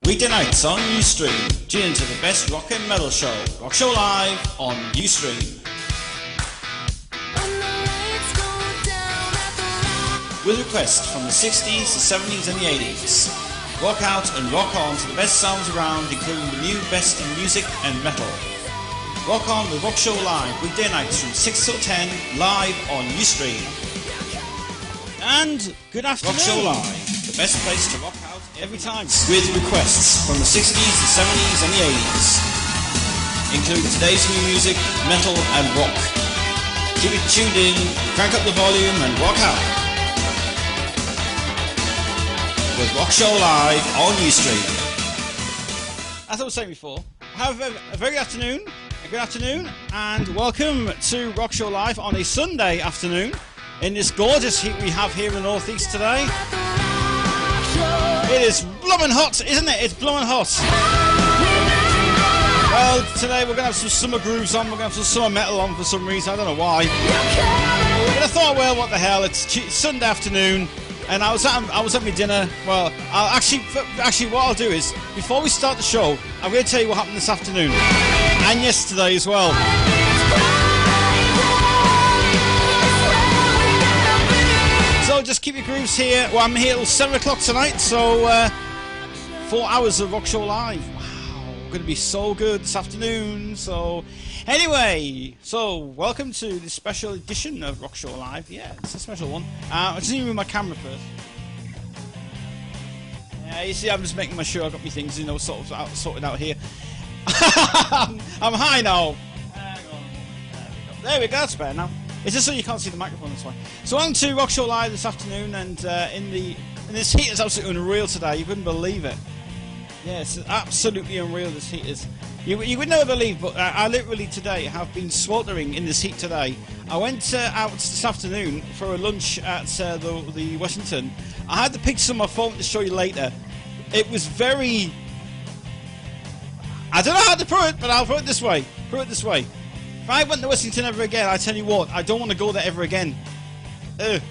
Weekday nights on Ustream. Tune into the best rock and metal show, Rock Show Live on Ustream. With requests from the 60s, the 70s and the 80s. Rock out and rock on to the best sounds around, including the new best in music and metal. Rock on with Rock Show Live, weekday nights from 6 till 10, live on Ustream. And good afternoon. Rock Show Live, the best place to rock out every time. With requests from the 60s, the 70s and the 80s. Including today's new music, metal and rock. Keep it tuned in, crank up the volume and rock out. With Rock Show Live on Ustream. As I was saying before, have a very good afternoon, and welcome to Rock Show Live on a Sunday afternoon in this gorgeous heat we have here in the northeast today. It is bloomin' hot, isn't it? It's bloomin' hot. Well, today we're going to have some summer grooves on, we're going to have some summer metal on for some reason, I don't know why. But I thought, well, what the hell, it's Sunday afternoon. And I was at my dinner. Well, actually, what I'll do is, before we start the show, I'm going to tell you what happened this afternoon and yesterday as well. So just keep your grooves here. Well, I'm here till 7 o'clock tonight, so 4 hours of Rock Show Live. Wow, going to be so good this afternoon. So anyway, so welcome to this special edition of Rock Show Live. Yeah, it's a special one. I'm just moving my camera first. Yeah, you see, I'm just making sure I've got my things, sorted out here. I'm high now. Hang on. There we go. That's better now. It's just so you can't see the microphone, that's why. So on to Rock Show Live this afternoon, and this heat is absolutely unreal today. You wouldn't believe it. Yeah, it's absolutely unreal. This heat is. You would never believe, but I literally today have been sweltering in this heat today. I went out this afternoon for a lunch at the Washington. I had the pictures on my phone to show you later. It was very... I don't know how to put it, but I'll put it this way. If I went to Washington ever again, I tell you what, I don't want to go there ever again. The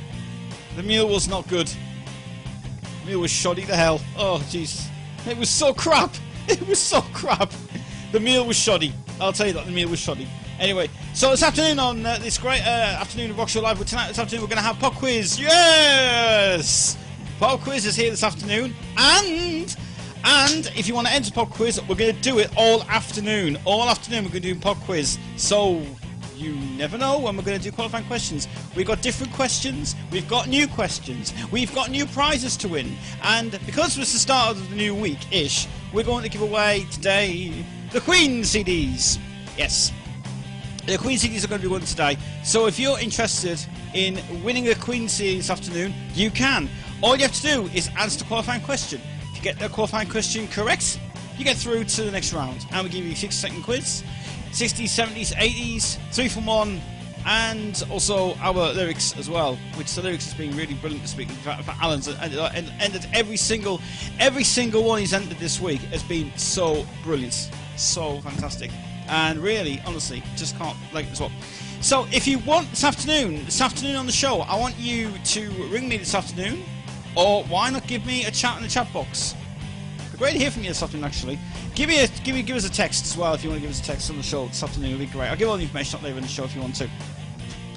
meal was not good. The meal was shoddy to hell. Oh, jeez. It was so crap. It was so crap. The meal was shoddy. I'll tell you that, the meal was shoddy. Anyway, so this afternoon on this great afternoon of Rock Show Live, this afternoon we're going to have Pop Quiz. Yes! Pop Quiz is here this afternoon. And if you want to enter Pop Quiz, we're going to do it all afternoon. All afternoon we're going to do Pop Quiz. So you never know when we're going to do qualifying questions. We've got different questions. We've got new questions. We've got new prizes to win. And because it's the start of the new week-ish, we're going to give away today the Queen CDs. Yes. The Queen CDs are going to be won today. So if you're interested in winning a Queen CD this afternoon, you can. All you have to do is answer the qualifying question. If you get the qualifying question correct, you get through to the next round. And we give you a 60-second quiz. 60s, 70s, 80s, 3 from 1, and also our lyrics as well, which the lyrics has been really brilliant this week. In fact, Alan's ended every single one he's entered this week has been so brilliant, so fantastic, and really, honestly, just can't like this one. So if you want this afternoon on the show, I want you to ring me this afternoon, or why not give me a chat in the chat box. Great to hear from you this afternoon, actually. Give us a text as well if you want to give us a text on the show this afternoon. It'll be great. I'll give all the information up later in the show if you want to.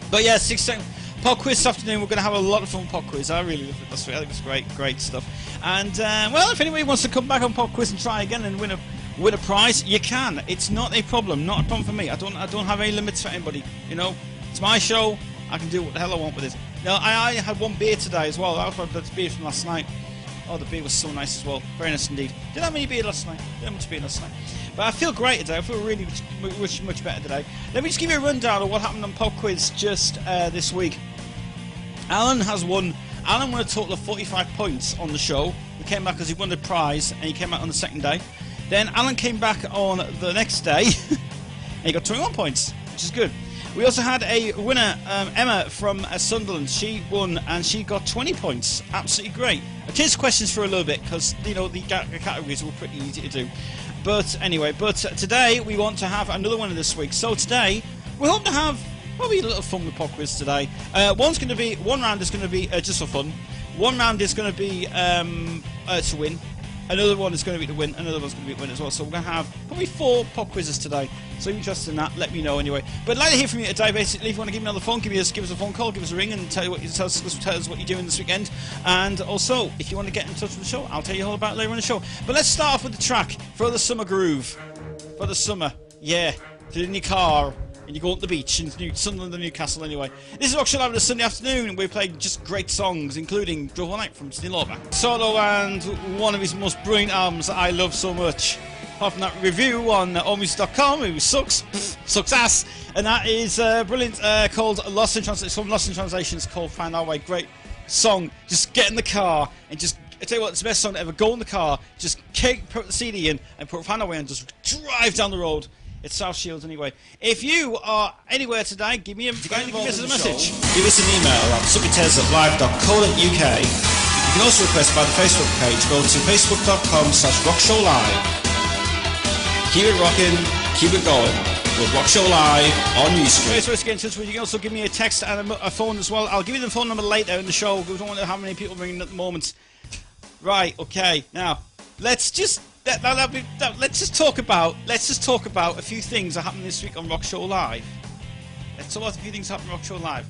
But yeah, 6-second Pop Quiz this afternoon. We're going to have a lot of fun with Pop Quiz. I really love it. I think it's great stuff. And well, if anybody wants to come back on Pop Quiz and try again and win a prize, you can. It's not a problem. Not a problem for me. I don't have any limits for anybody. You know, it's my show. I can do what the hell I want with it. Now, I had one beer today as well. That was the beer from last night. Oh, the beer was so nice as well. Very nice indeed. Didn't have any beer last night. Didn't have much beer last night. But I feel great today. I feel really much better today. Let me just give you a rundown of what happened on Pop Quiz just this week. Alan won a total of 45 points on the show. He came back because he won the prize, and he came back on the second day. Then Alan came back on the next day, and he got 21 points, which is good. We also had a winner, Emma from Sunderland. She won and she got 20 points. Absolutely great. I changed questions for a little bit because the categories were pretty easy to do. But anyway, today we want to have another winner this week. So today we hope to have probably a little fun with Pop Quiz today. One round is going to be just for fun. One round is going to be to win. Another one is going to be the win. Another one's going to be the win as well. So we're going to have probably 4 pop quizzes today. So if you're interested in that, let me know anyway. But I'd like to hear from you today. Basically, if you want to give me another phone, give us a phone call, give us a ring, and tell us what you're doing this weekend. And also, if you want to get in touch with the show, I'll tell you all about it later on the show. But let's start off with the track for the summer groove. For the summer, yeah. If you're in your car and you go up the beach in Sunderland and Newcastle anyway. This is Rock Show Live on a Sunday afternoon. We're playing just great songs, including Drove All Night from Sidney Lauper. Solo and one of his most brilliant albums that I love so much. Apart from that review on allmusic.com, who sucks ass. And that is brilliant, called Lost in Translation. It's from Lost in Translation. It's called Find Our Way. Great song. Just get in the car and just, I tell you what, it's the best song ever. Go in the car, just put the CD in and put Find Our Way and just drive down the road. It's South Shields anyway. If you are anywhere today, give us a message. Give us an email at subitez@live.co.uk. You can also request by the Facebook page. Go to facebook.com/rockshowlive. Keep it rocking, keep it going with Rock Show Live on Newscreen. So to get in touch with you, you can also give me a text and a phone as well. I'll give you the phone number later in the show. We don't want to have many people ringing at the moment. Right, okay. Now, let's just talk about a few things that happened this week on Rock Show Live. Let's talk about a few things that happened on Rock Show Live.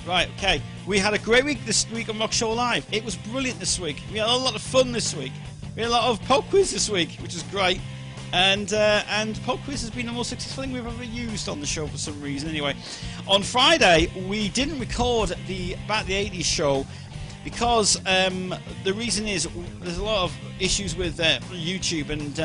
Right, okay. We had a great week this week on Rock Show Live. It was brilliant this week. We had a lot of fun this week. We had a lot of pop quiz this week, which is great. And pop quiz has been the most successful thing we've ever used on the show for some reason. Anyway, on Friday we didn't record the About the 80s show. Because the reason is there's a lot of issues with YouTube and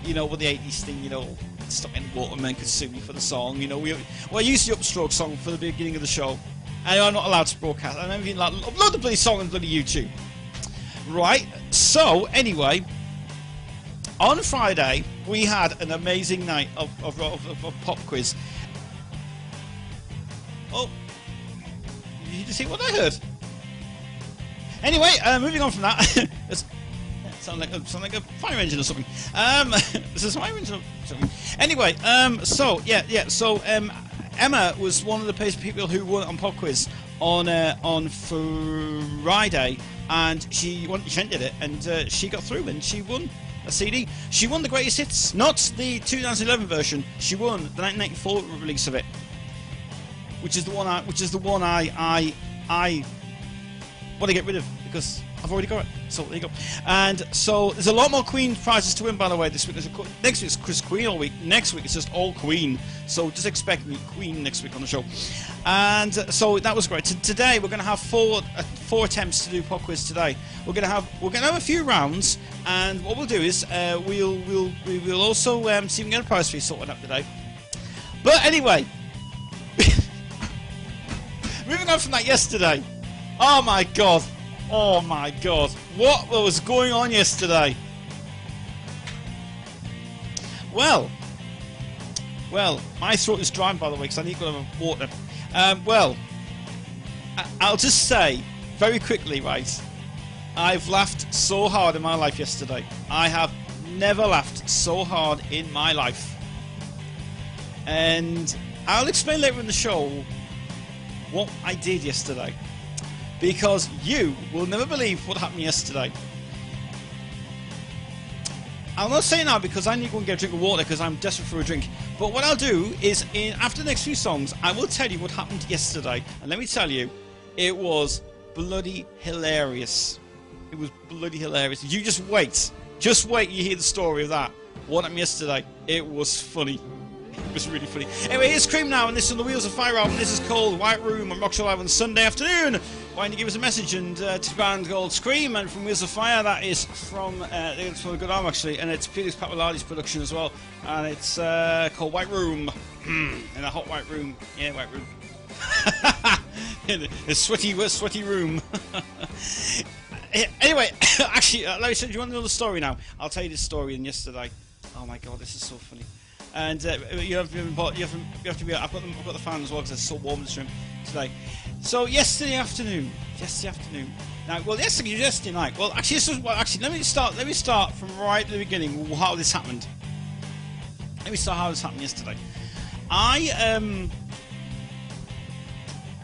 you know, with the 80s thing, you know, stuck in the water, men could sue me for the song, you know. I used the Upstroke song for the beginning of the show, and I'm not allowed to broadcast. I'm not even allowed to upload the bloody song on bloody YouTube. Right. So anyway, on Friday we had an amazing night of pop quiz. Oh, did you see what I heard? Anyway, moving on from that, sound like a fire engine or something. This is a fire engine or something. Anyway, so Emma was one of the people who won on Pop Quiz on Friday, and she entered it, and she got through, and she won a CD. She won the greatest hits, not the 2011 version. She won the 1994 release of it, which is the one I want to get rid of because I've already got it. So there you go. And so there's a lot more Queen prizes to win, by the way, this week. Next week is Chris Queen all week. Next week it's just all Queen. So just expect me Queen next week on the show. And so that was great. Today we're going to have four attempts to do pop quiz today. We're going to have a few rounds, and what we'll do is we'll also see if we can get a prize for you sorted out today. But anyway, moving on from that yesterday. Oh my god, what was going on yesterday? Well, my throat is dry, by the way, because I need to go have water. I'll just say, very quickly, right, I've laughed so hard in my life yesterday. I have never laughed so hard in my life. And I'll explain later in the show what I did yesterday. Because you will never believe what happened yesterday. I'm not saying that because I need to go and get a drink of water because I'm desperate for a drink. But what I'll do is, after the next few songs, I will tell you what happened yesterday. And let me tell you, it was bloody hilarious. It was bloody hilarious. You just wait. Just wait, you hear the story of that. What happened yesterday. It was funny. It was really funny. Anyway, here's Cream now, and this is on the Wheels of Fire album. This is called White Room on Rock Show Live on Sunday afternoon. Why don't you give us a message? And to band called Scream, and from Wheels of Fire, that is from it's from a good album actually, and it's Felix Pappalardi's production as well, and it's called White Room. In a hot white room, yeah, white room. In a sweaty room. Anyway, actually, like I said, do you want to know the story now? I'll tell you this story. And yesterday, oh my god, this is so funny. And you have to be. I've got the fan as well because it's so warm in this room today. So yesterday afternoon. Now, well, yesterday night. Well, actually, let me start from right at the beginning. How this happened. Let me start how this happened yesterday. I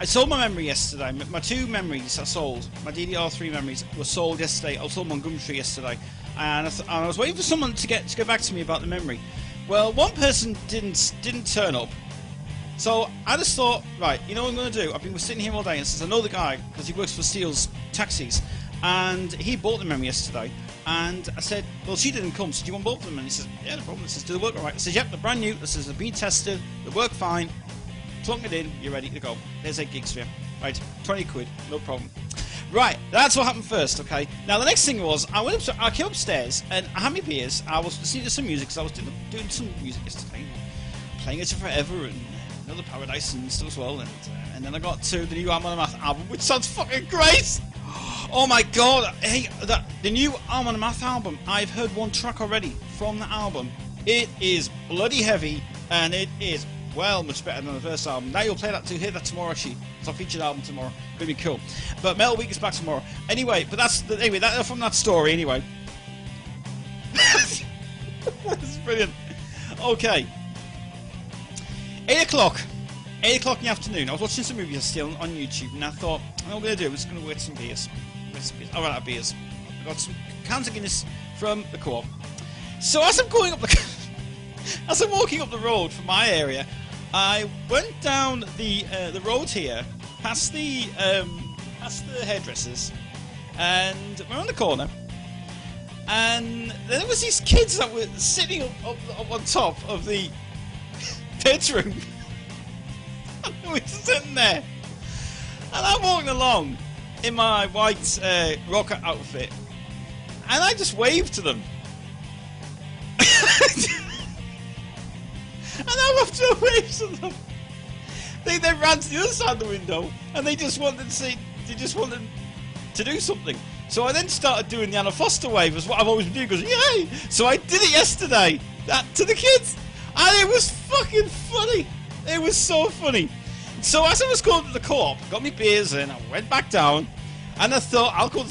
sold my memory yesterday. My two memories I sold. My DDR3 memories were sold yesterday. I sold them on Gumtree yesterday. and I was waiting for someone to get back to me about the memory. Well, one person didn't turn up, so I just thought, right, you know what I'm going to do? I've been sitting here all day, and since I know the guy because he works for Steele's Taxis, and he bought the memory yesterday. And I said, well, she didn't come, so do you want both of them? And he says, yeah, no problem. I says, do they work all right? I says, yep, they're brand new. I says, they've been tested, they work fine. Plunk it in, you're ready to go. There's 8 gigs for you. Right, 20 quid, no problem. Right, that's what happened first, okay? Now, the next thing was, I came upstairs, and I had my beers. I was listening to some music, because I was doing some music yesterday. Playing It Forever, and Another Paradise and stuff as well. And then I got to the new Arm Math album, which sounds fucking great! Oh my god, hey, the new Arm Math album, I've heard one track already from the album. It is bloody heavy, and it is, well, much better than the first album. Now you'll play that hear that tomorrow, actually. It's our featured album tomorrow. Gonna be cool. But Metal Week is back tomorrow. Anyway, but anyway, that from that story, anyway. That's brilliant. Okay. 8 o'clock. 8 o'clock in the afternoon. I was watching some movies still on YouTube, and I thought, what I'm going to do is going to get some beers. I ran out of beers. I got some cans of Guinness from the co-op. So as I'm going up as I'm walking up the road from my area, I went down the road here, past the hairdressers, and we're on the corner. And then there was these kids that were sitting up on top of the bedroom. We were sitting there, and I'm walking along in my white rocker outfit, and I just waved to them. And I after I waved to them, they then ran to the other side of the window, and they just wanted to do something. So I then started doing the Anna Foster wave, as what I've always been doing, goes, yay! So I did it yesterday, to the kids, and it was fucking funny. It was so funny. So as I was going to the co-op, got me beers in, I went back down, and I thought, I'll go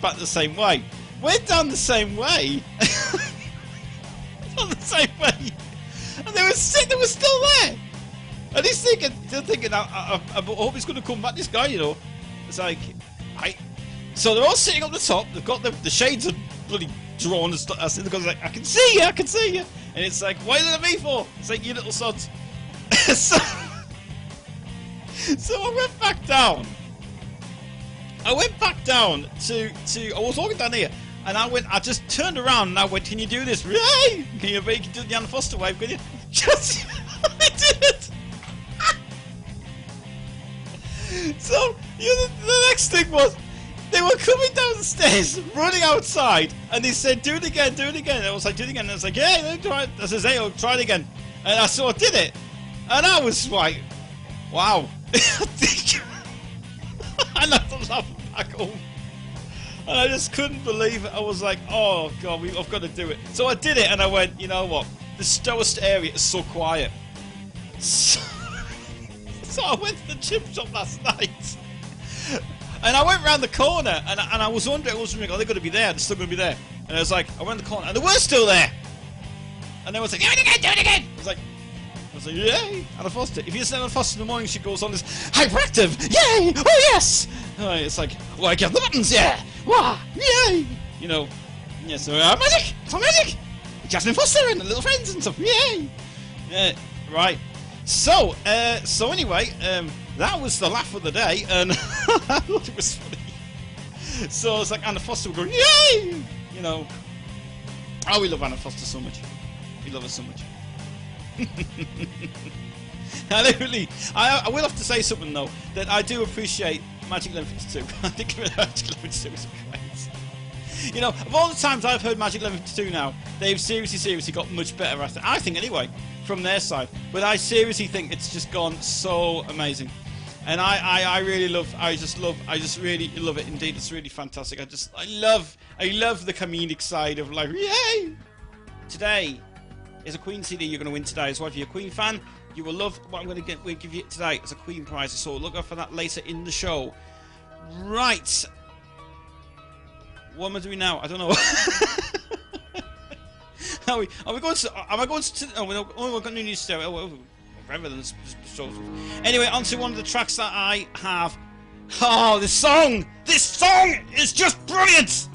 back the same way. Went down the same way. Not the same way. And they were still there. And he's thinking, I hope he's going to come back, this guy, you know. It's like, so they're all sitting on the top, they've got the shades are bloody drawn and stuff. Because like, I can see you. And it's like, why is it me for? It's like, you little sods. So I went back down. I was walking down here, and I just turned around and I went, can you do this? Yay! Can you do the Anna Foster wave, can you? Just, I did it! So, the next thing was, they were coming down the stairs, running outside, and they said, do it again. And I was like, do it again. And I was like, yeah, try it. I says, hey, I'll try it again. And I did it. And I was like, wow. And I was laughing back home. And I just couldn't believe it. I was like, oh, God, I've got to do it. So I did it, and I went, you know what? The Stowest area is so quiet. So I went to the chip shop last night. And I went round the corner, and I was wondering, are they going to be there? They're still going to be there. And I was like, I went the corner, and they were still there. And they was like, do it again. I was like, yay, Anna Foster. If you listen to Anna Foster in the morning, she goes on this hyperactive, yay, oh yes. It's like, well, I get the buttons, yeah, wow, yay. You know, yeah, so magic, it's all magic. Jasmine Foster and the little friends and stuff, yay. Right. So anyway, that was the laugh of the day, and I thought it was funny. So I was like, Anna Foster would go, yay! You know. Oh, we love Anna Foster so much. We love her so much. I will have to say something, though, that I do appreciate Magic 1152. I think Magic 1152 is great. You know, of all the times I've heard Magic 1152 now, they've seriously got much better at it. I think, anyway, from their side. But I seriously think it's just gone so amazing. And I really love, I just really love it indeed. It's really fantastic. I love the comedic side of like, yay! Today is a Queen CD you're going to win today as well. If you're a Queen fan, you will love what I'm going to we'll give you today as a Queen prize. So look out for that later in the show. Right. What am I doing now? I don't know. Are we going to? Am I going to? Oh, we're going to new stereo. Rather than anyway, onto one of the tracks that I have. Oh, this song is just brilliant.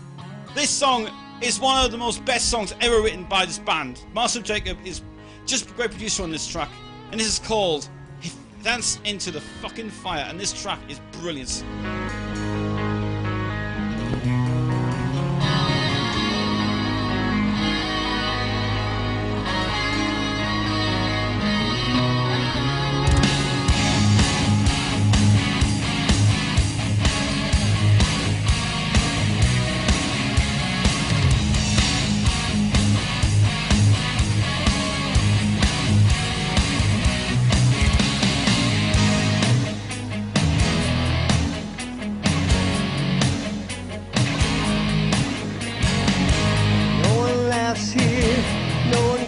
This song is one of the most best songs ever written by this band. Marcel Jacob is just a great producer on this track, and this is called Dance Into the Fucking Fire, and this track is brilliant.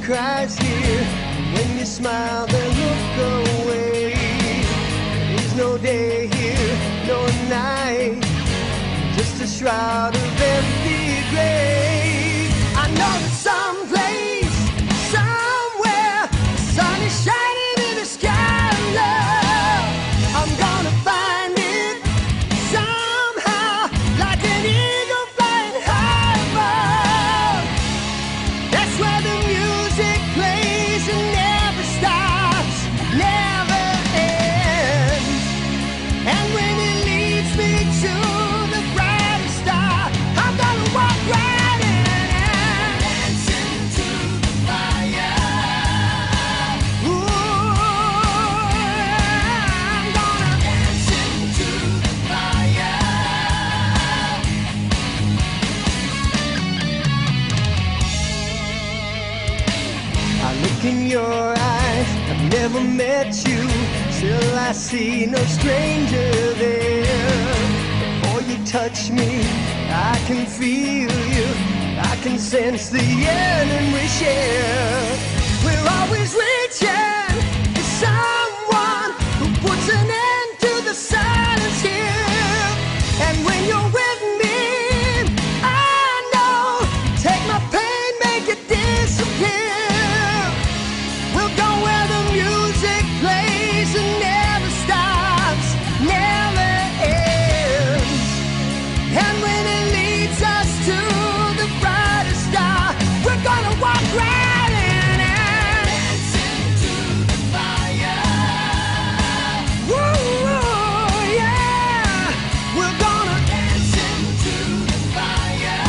Cries here. When you smile, they look away. There's no day here, no night, just a shroud of empty gray. I know that someplace, somewhere, the sun is shining in the sky of love. I'm gonna find it somehow, like an eagle flying high above. That's where the music plays and never stops, never ends. And when it leads me to the brightest star, I'm gonna walk right in and dance into the fire. Ooh, I'm gonna dance into the fire. I look in your eyes, I've never met you, still I see no stranger there. Before you touch me, I can feel you, I can sense the yearning we share. We're always reaching for someone who puts an end to the silence here. And when you're with me, I know, take my pain, make it disappear. We'll go where the music plays and never stops, never ends. And when it leads us to the brightest star, we're gonna walk right in and dance into the fire. Woo, yeah, we're gonna dance into the fire.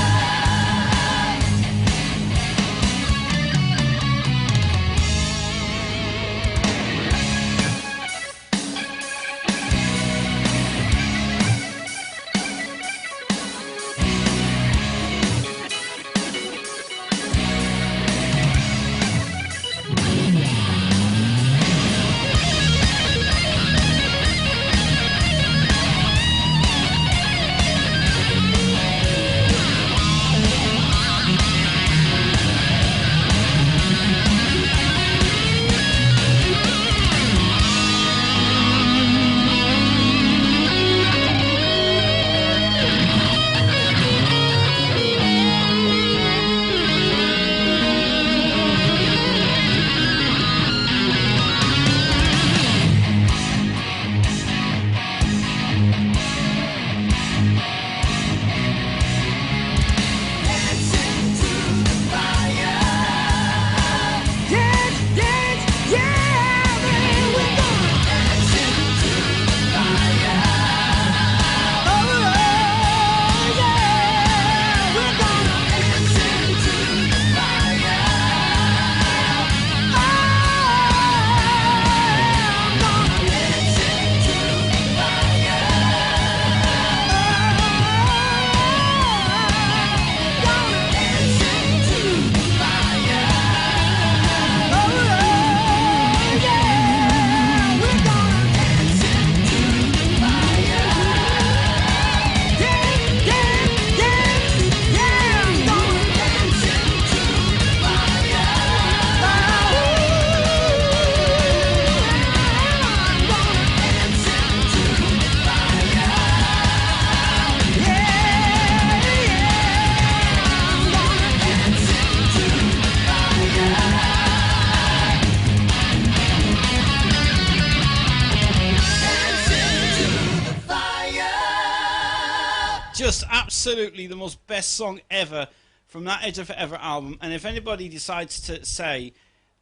Just absolutely the most best song ever from that Edge of Forever album. And if anybody decides to say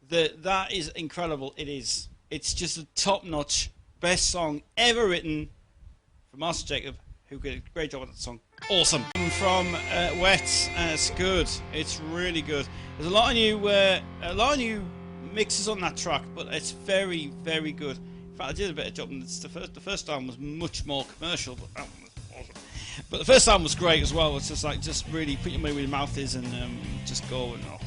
that that is incredible, it is. It's just a top-notch, best song ever written from Master Jacob, who did a great job on that song. Awesome. From Wet, it's good. It's really good. There's a lot of new mixes on that track, but it's very, very good. In fact, I did a better job. The first album was much more commercial, but that one was awesome. But the first album was great as well. It's just like, just really put your money where your mouth is and just go and. Oh.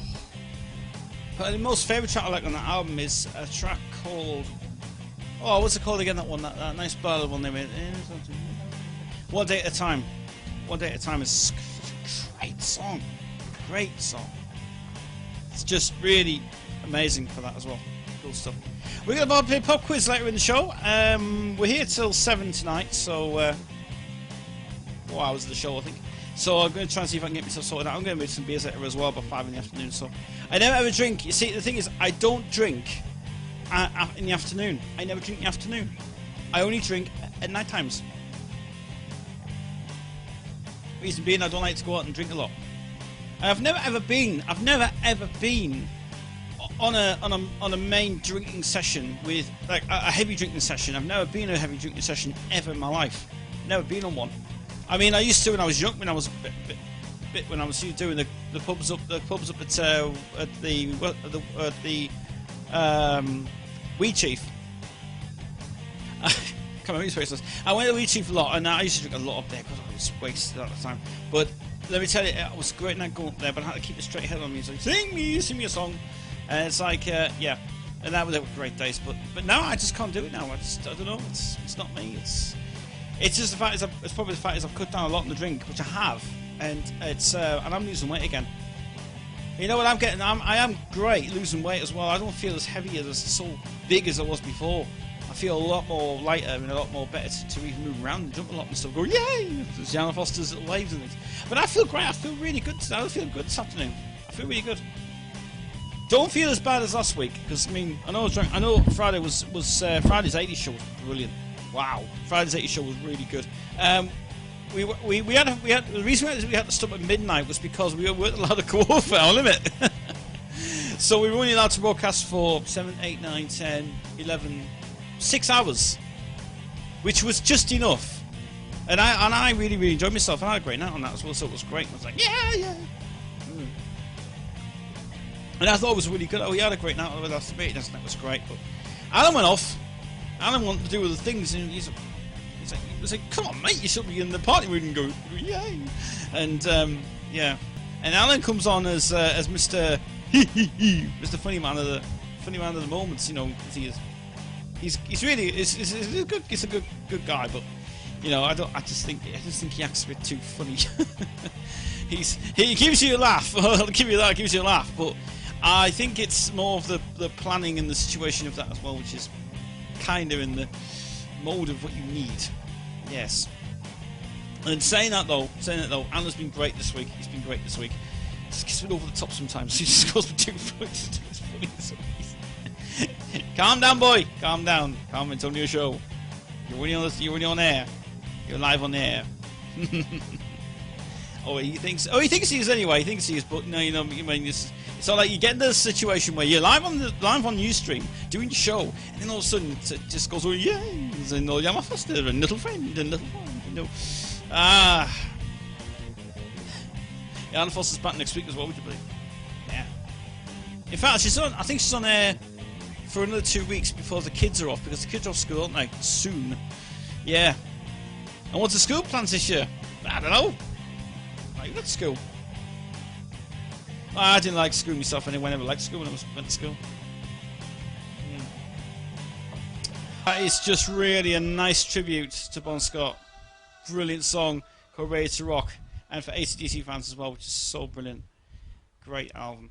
But the most favourite track I like on that album is a track called. Oh, what's it called again? That one, that nice ballad one they made. One Day at a Time. One Day at a Time is a great song. Great song. It's just really amazing for that as well. Cool stuff. We're going to play a pop quiz later in the show. We're here till 7 tonight, so 4 hours of the show, I think. So I'm going to try and see if I can get myself sorted out. I'm going to make some beers later as well by 5 in the afternoon. So I never ever drink. You see, the thing is, I don't drink in the afternoon. I never drink in the afternoon. I only drink at night times. Reason being, I don't like to go out and drink a lot. I've never ever been on a main drinking session with like a heavy drinking session. I've never been on a heavy drinking session ever in my life. Never been on one. I mean, I used to when I was young, when I was a bit when I was doing the pubs up at the Wee Chief. Come on, I went to Wee Chief a lot, and I used to drink a lot up there because I was wasted at the time. But let me tell you, it was a great night going up there, but I had to keep a straight head on me. So sing me a song, and it's like yeah, and that was great days. But now I just can't do it now. I don't know. It's not me. It's just the fact it's probably the fact is I've cut down a lot on the drink, which I have, and and I'm losing weight again. You know what I'm getting? I am great losing weight as well. I don't feel as heavy as so big as I was before. I feel a lot more lighter and a lot more better to even move around and jump a lot and stuff. Go yay! There's Jana Foster's little waves and things. But I feel great. I feel really good. I feel good this afternoon. I feel really good. Don't feel as bad as last week because I mean I know Friday was Friday's 80s show was brilliant. Wow, Friday's 80s show was really good. We had the reason we had to stop at midnight was because we weren't allowed to go over our limit. So we were only allowed to broadcast for 7, 8, 9, 10, 11, 6 hours, which was just enough. And I really, really enjoyed myself. And I had a great night on that as well, so it was great. I was like, yeah. And I thought it was really good. Oh, we had a great night on the last debate. That was great. But Alan went off. Alan wanted to do other things, and he's like, come on, mate, you should be in the party mood and go, yay. And yeah, and Alan comes on as Mr. Mr. Funny Man of the moments. You know, he is. He's really he's a good guy, but you know I just think he acts a bit too funny. he gives you a laugh. I'll give you that. Gives you a laugh, but I think it's more of the planning and the situation of that as well, which is kind of in the mode of what you need. Yes. And saying that though, Anna's been great this week. He's been great this week. Just gets a bit over the top sometimes. He just goes for too funny. Calm down, boy. Calm down. Calm. It's only a show. You're already on air. You're live on air. He thinks he is anyway. He thinks he is, but no, you know. I mean, it's all like you get into the situation where you're live on Ustream doing the show, and then all of a sudden it just goes, oh yay! And all Yama Foster and little friend and little friend, you know. Anna Foster's back next week as well. Would you believe? Yeah. In fact, I think she's on air for another 2 weeks before the kids are off, because the kids are off school, aren't they? Soon. Yeah. And what's the school plans this year? I don't know. Like, what's school? I didn't like school myself anyway. I never liked school when I went to school. Yeah. That is just really a nice tribute to Bon Scott. Brilliant song called Ready to Rock. And for AC/DC fans as well, which is so brilliant. Great album.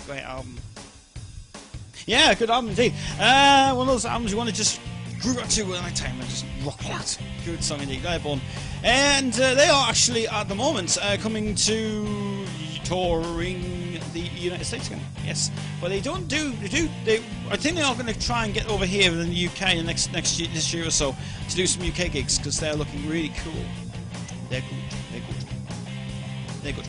Great album. Yeah, good album indeed. One of those albums you want to just groove out to at night time and just rock out. Good song indeed. Airborne. And they are actually at the moment coming to touring the United States again. Yes, but they don't do. I think they are going to try and get over here in the UK in this year or so to do some UK gigs because they're looking really cool. They're good.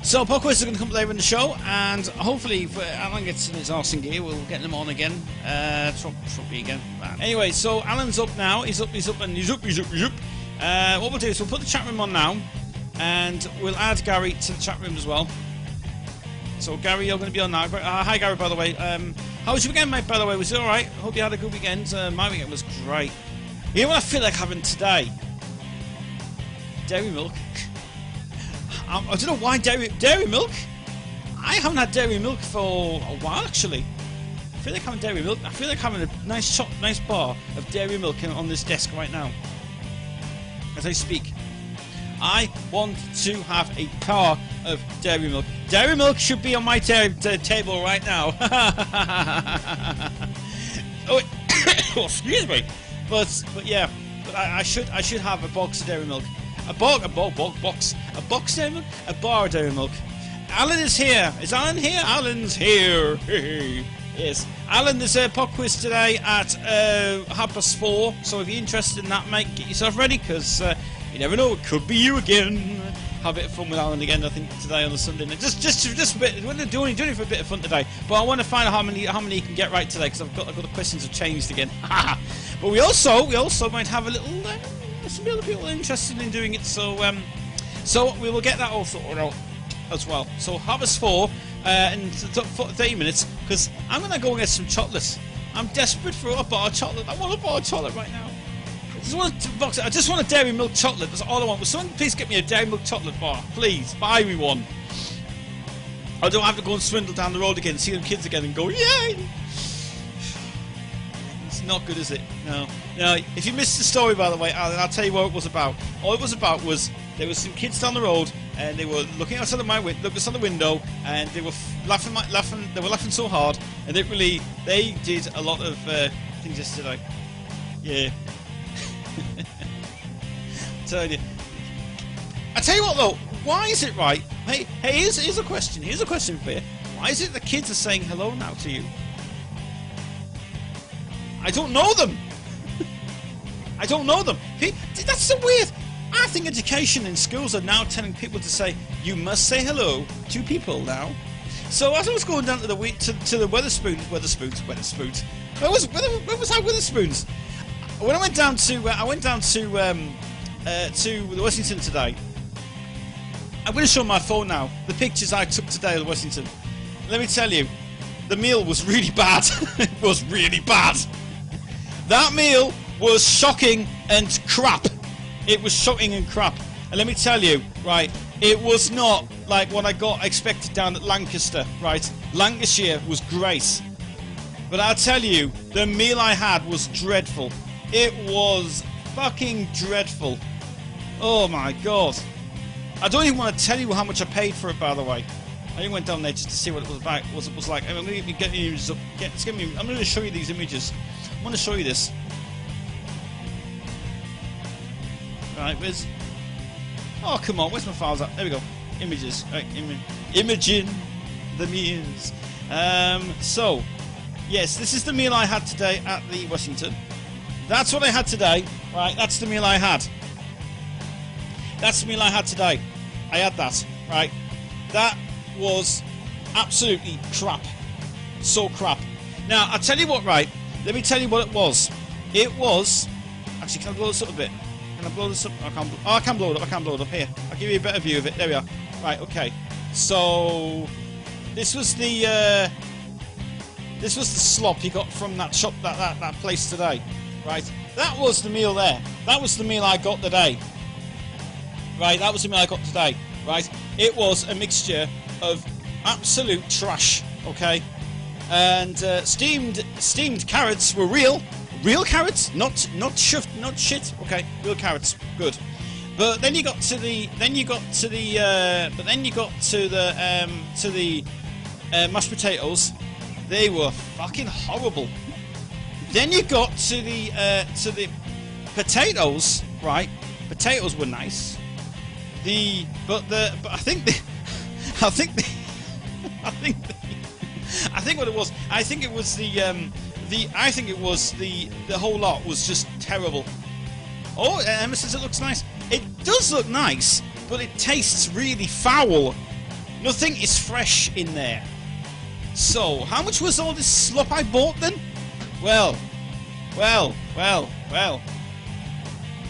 So Podquiz are going to come later in the show, and hopefully if Alan gets in his arse in gear, we'll get him on again. Trumpy again. Anyway, so Alan's up now. He's up. What we'll do is we'll put the chat room on now, and we'll add Gary to the chat room as well. So Gary, you're going to be on now. Hi Gary, by the way. How was your weekend, mate, by the way? Was it alright? Hope you had a good weekend. My weekend was great. You know what I feel like having today? Dairy milk. I don't know why dairy milk. I haven't had dairy milk for a while, actually. I feel like having dairy milk. I feel like having a nice bar of dairy milk on this desk right now, as I speak. I want to have a bar of dairy milk. Dairy milk should be on my table right now. Oh, excuse me. But yeah, but I should have a box of dairy milk. A box dairy milk? A bar of dairy milk. Alan is here. Is Alan here? Alan's here. Yes. Alan, there's a pop quiz today at 4:30. So if you're interested in that, mate, get yourself ready, because you never know, it could be you again. Have a bit of fun with Alan again, I think, today on the Sunday night. Just a bit. We're doing it for a bit of fun today. But I want to find out how many you can get right today, because I've got the questions have changed again. But we also might have a little. Some other people are interested in doing it, so we will get that all sorted out as well. So 4:30 in 30 minutes, because I'm going to go and get some chocolate. I'm desperate for a bar of chocolate. I want a bar of chocolate right now. I just want a dairy milk chocolate. That's all I want. Will someone please get me a dairy milk chocolate bar? Please, buy me one. I don't have to go and swindle down the road again, see them kids again and go, yay! It's not good, is it? No. If you missed the story, by the way, I'll tell you what it was about. All it was about was there were some kids down the road, and they were looking outside of my window, outside the window, and they were laughing. They were laughing so hard, and they did a lot of things yesterday. Yeah. I tell you what, though. Why is it right? Hey, here's a question. Here's a question for you. Why is it the kids are saying hello now to you? I don't know them. I don't know them. That's so weird. I think education in schools are now telling people to say, you must say hello to people now. So as I was going down to the Wetherspoons. Where was I Wetherspoons? When I went down to the Westington today. I'm going to show my phone now. The pictures I took today of Westington. Let me tell you, the meal was really bad. It was really bad. That meal was shocking and crap. It was shocking and crap. And let me tell you, right, it was not like what I expected down at Lancaster, right? Lancashire was great. But I'll tell you, the meal I had was dreadful. It was fucking dreadful. Oh my god. I don't even want to tell you how much I paid for it, by the way. I even went down there just to see what it was about, what it was like. I'm going to get the images up. I'm going to show you these images. I'm going to show you this. Right, where's... Oh, come on, where's my files at? There we go. Images. Right, imaging the meals. So, yes, this is the meal I had today at the Westington. That's what I had today. Right, that's the meal I had. That's the meal I had today. I had that. Right. That was absolutely crap. So crap. Now, I'll tell you what, right? Let me tell you what it was. It was... Actually, can I blow this up a bit? Can I blow this up? I can blow it up. I can blow it up. Here. I'll give you a better view of it. There we are. Right, okay. So... This was the slop you got from that shop, that place today. Right? That was the meal there. That was the meal I got today. Right, that was the meal I got today. Right, it was a mixture of absolute trash. Okay, and steamed carrots were real carrots, not shit. Okay, real carrots, good. But then you got to the mashed potatoes. They were fucking horrible. Then you got to the potatoes. Right, potatoes were nice. But I think what it was. I think it was the whole lot was just terrible. Oh, Emma says it looks nice. It does look nice, but it tastes really foul. Nothing is fresh in there. So, how much was all this slop I bought then? Well.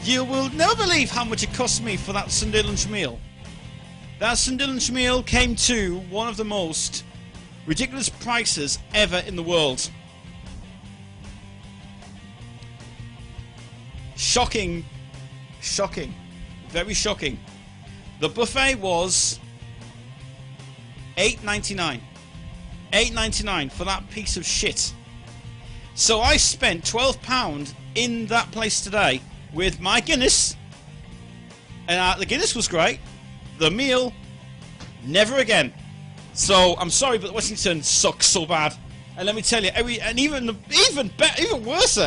You will never believe how much it cost me for that Sunday lunch meal. That Sunday lunch meal came to one of the most ridiculous prices ever in the world. Shocking. Shocking. Very shocking. The buffet was $8.99. $8.99 for that piece of shit. So I spent £12 in that place today with my Guinness, and the Guinness was great. The meal, never again. So I'm sorry, but Wessington sucks so bad. And let me tell you, even worse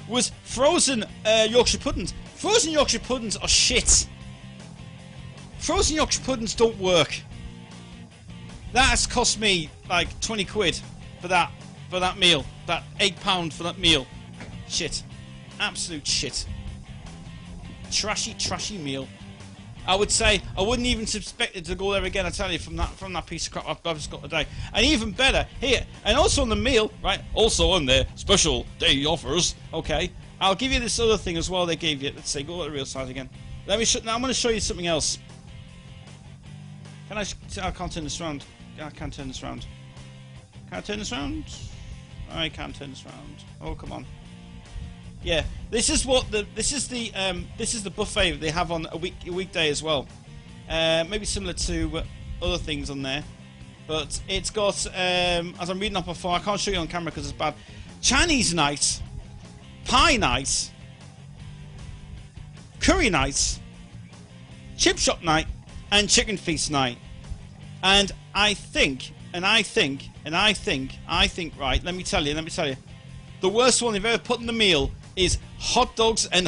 was frozen Yorkshire puddings. Frozen Yorkshire puddings are shit. Frozen Yorkshire puddings don't work. That has cost me like 20 quid for that meal. That £8 for that meal. Shit. Absolute shit. Trashy meal. I would say I wouldn't even suspect it to go there again, I tell you, from that piece of crap I've just got today. And even better, here, and also on the meal, right, also on their special day offers, okay, I'll give you this other thing as well they gave you. Let's see, go to the real size again. Now I'm going to show you something else. I can't turn this around. I can't turn this around. Can I turn this around? I can't turn this around. Oh, come on. Yeah, this is the buffet they have on a weekday as well. Maybe similar to other things on there, but it's got as I'm reading up before, I can't show you on camera because it's bad. Chinese night, pie night, curry night, chip shop night, and chicken feast night. And I think, right, let me tell you, the worst one they've ever put in the meal is burgers and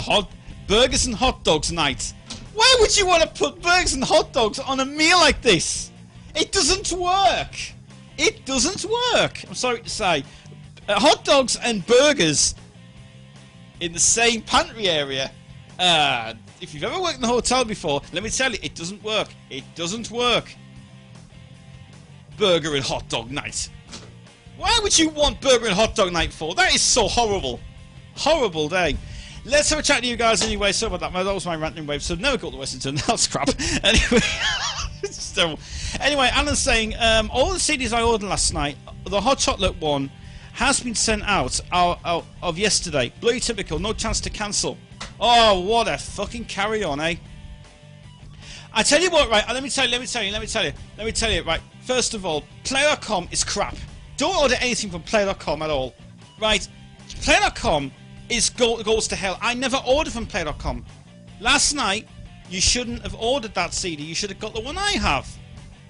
hot dogs night. Why would you want to put burgers and hot dogs on a meal like this? It doesn't work. It doesn't work. I'm sorry to say. Hot dogs and burgers in the same pantry area. If you've ever worked in a hotel before, let me tell you, it doesn't work. It doesn't work. Burger and hot dog night. Why would you want burger and hot dog night for? That is so horrible. Horrible day. Let's have a chat to you guys anyway. Sorry about that. That was my ranting wave. So never go to Wessington. That's crap. Anyway, it's terrible. Anyway, Alan's saying all the CDs I ordered last night, the hot chocolate one has been sent out of yesterday. Bloody typical. No chance to cancel. Oh, what a fucking carry on, eh? I tell you what, right? Let me tell you. Right. First of all, Play.com is crap. Don't order anything from Play.com at all. Right? Play.com goes to hell. I never ordered from Play.com. Last night, you shouldn't have ordered that CD. You should have got the one I have,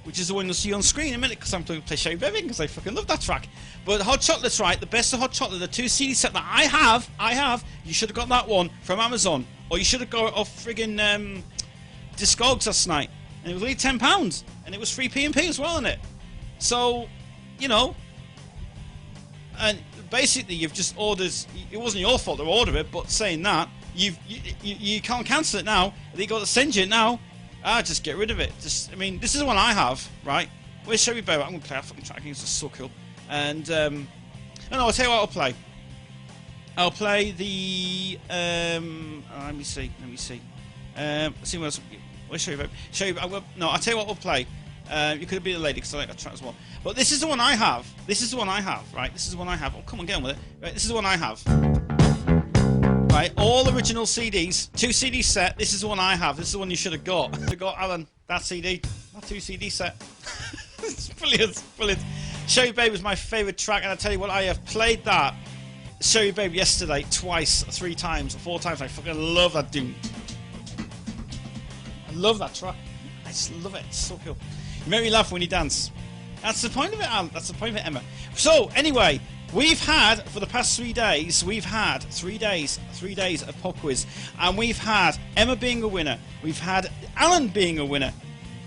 which is the one you'll see on screen in a minute, because I'm playing Play Sherry Baby, because I fucking love that track. But Hot Chocolate's right, the best of Hot Chocolate, the 2 CD set that I have, you should have got that one from Amazon, or you should have got it off friggin' Discogs last night, and it was only £10, and it was free P&P as well in it. So, you know, and basically you've just ordered. It wasn't your fault to order it, but saying that, you can't cancel it now. They got to send you it now. Just get rid of it. I mean, this is the one I have, right? Where's Sherry Baby? I'm gonna play a fucking track. It's just so cool. And no, I'll tell you what I'll play. I'll play the let me see. Let's see what else. Where's Sherry Baby? No, I'll tell you what we'll play. You could be the lady, because I like that track as well. But this is the one I have. Right? This is the one I have. Oh, come on, get on with it. Right, this is the one I have. Right, all original CDs, 2 CD set. This is the one I have. This is the one you should have got. You got Alan, that CD, that 2 CD set. It's brilliant, brilliant. Sherry Baby was my favourite track, and I tell you what, I have played that Sherry Baby yesterday twice, 3 times, 4 times. I fucking love that dude. I love that track. I just love it. It's so cool. You make me laugh when you dance. That's the point of it, Alan. That's the point of it, Emma. So, anyway, we've had, for the past 3 days, we've had 3 days of pop quiz. And we've had Emma being a winner. We've had Alan being a winner.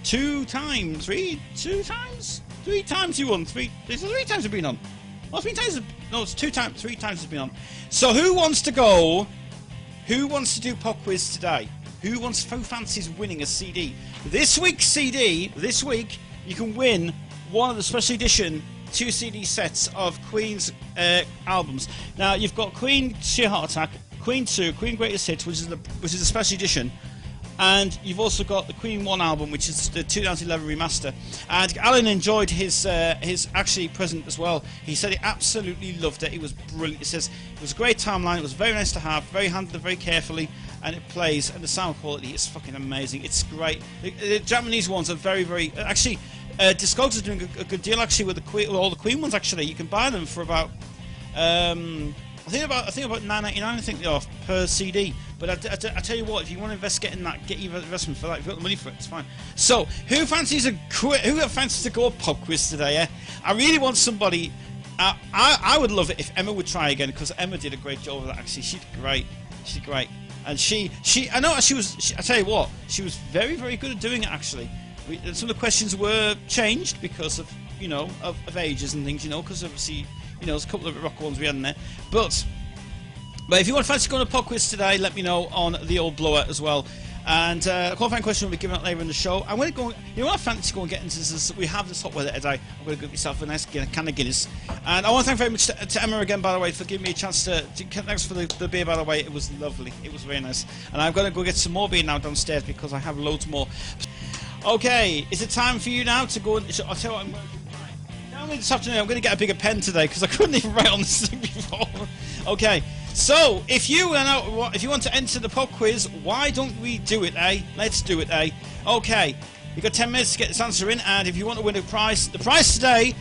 2 times. 3 times? 3 times you won. 3 times have been on. Well, 3 times. No, it's 2 times. 3 times has been on. So, who wants to go? Who wants to do pop quiz today? Who fancies winning a CD? This week's CD, you can win one of the special edition 2 CD sets of Queen's albums. Now you've got Queen Sheer Heart Attack, Queen 2, Queen Greatest Hits, which is a special edition, and you've also got the Queen 1 album, which is the 2011 remaster. And Alan enjoyed his actually present as well. He said he absolutely loved it. It was brilliant. He says it was a great timeline. It was very nice to have, very handled very carefully, and it plays, and the sound quality is fucking amazing. It's great. The Japanese ones are very, very actually. Discogs is doing a good deal actually with all the Queen ones. Actually, you can buy them for about I think about $9.99. I think they are per CD. But I tell you what, if you want to get your investment for that. If you've got the money for it, it's fine. So, who fancies to go a pub quiz today? Eh? I really want somebody. I would love it if Emma would try again, because Emma did a great job of that. Actually, she did great. She did great, and I know she was. I tell you what, she was very, very good at doing it. Actually. Some of the questions were changed because of, you know, of ages and things, you know, because obviously, you know, there's a couple of rock ones we had in there. But if you want to fancy going to pop quiz today, let me know on the old blower as well. And a qualifying question will be given out later in the show. I'm going to go, you know what I fancy to go and get into this? We have this hot weather today. I'm going to give myself a nice can of Guinness. And I want to thank very much to Emma again, by the way, for giving me a chance to thanks for the beer, by the way. It was lovely. It was very nice. And I'm going to go get some more beer now downstairs because I have loads more. Okay, is it time for you now to go and... I'll tell you what I'm going to do. Now this afternoon I'm going to get a bigger pen today because I couldn't even write on this thing before. Okay, so if you want to enter the pub quiz, why don't we do it, eh? Let's do it, eh? Okay, you've got 10 minutes to get this answer in, and if you want to win a prize, the prize today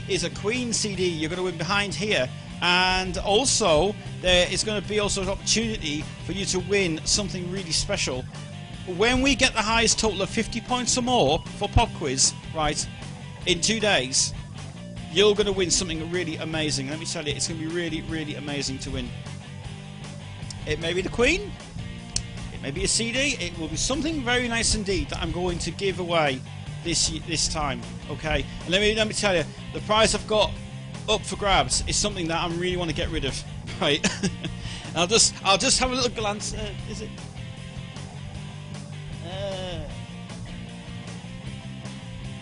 is a Queen CD. You're going to win behind here. And also, there is going to be also an opportunity for you to win something really special. When we get the highest total of 50 points or more for pop quiz, right, in 2 days, you're going to win something really amazing. Let me tell you, it's going to be really, really amazing to win. It may be the Queen, it may be a CD, it will be something very nice indeed that I'm going to give away this time. Okay, and let me tell you, the prize I've got up for grabs is something that I really want to get rid of. Right, I'll just have a little glance. Is it?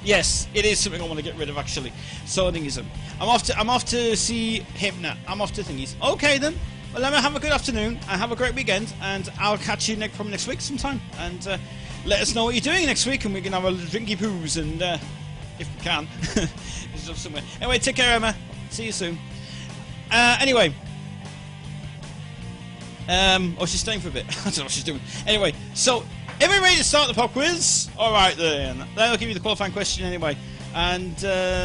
Yes, it is something I want to get rid of actually. So the thing is, I'm off to see him now. I'm off to thingies. Okay then. Well, let me have a good afternoon and have a great weekend, and I'll catch you from next week sometime. And let us know what you're doing next week, and we can have a drinky poos, and if we can, somewhere. Anyway, take care, Emma. See you soon. Anyway. Oh, she's staying for a bit. I don't know what she's doing. Anyway, so. Everybody ready to start the pop quiz? Alright then. That'll give you the qualifying question anyway. And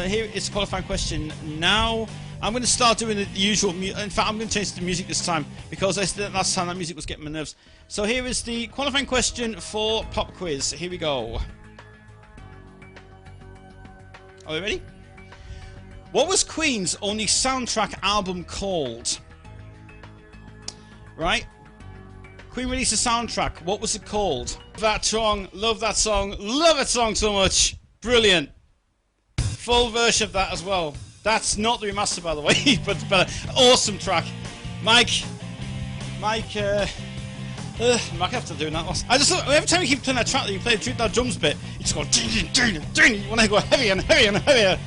here is the qualifying question now. I'm going to start doing the usual music. In fact, I'm going to change the music this time because last time that music was getting my nerves. So here is the qualifying question for pop quiz. Here we go. Are we ready? What was Queen's only soundtrack album called? Right? Queen released a soundtrack. What was it called? That song. Love that song. Love that song so much. Brilliant. Full version of that as well. That's not the remaster, by the way, but awesome track. Mike, after doing that, I just thought, every time you keep playing that track that you play that drums bit, you just go ding, ding, ding. You want to go heavier and heavier and heavier,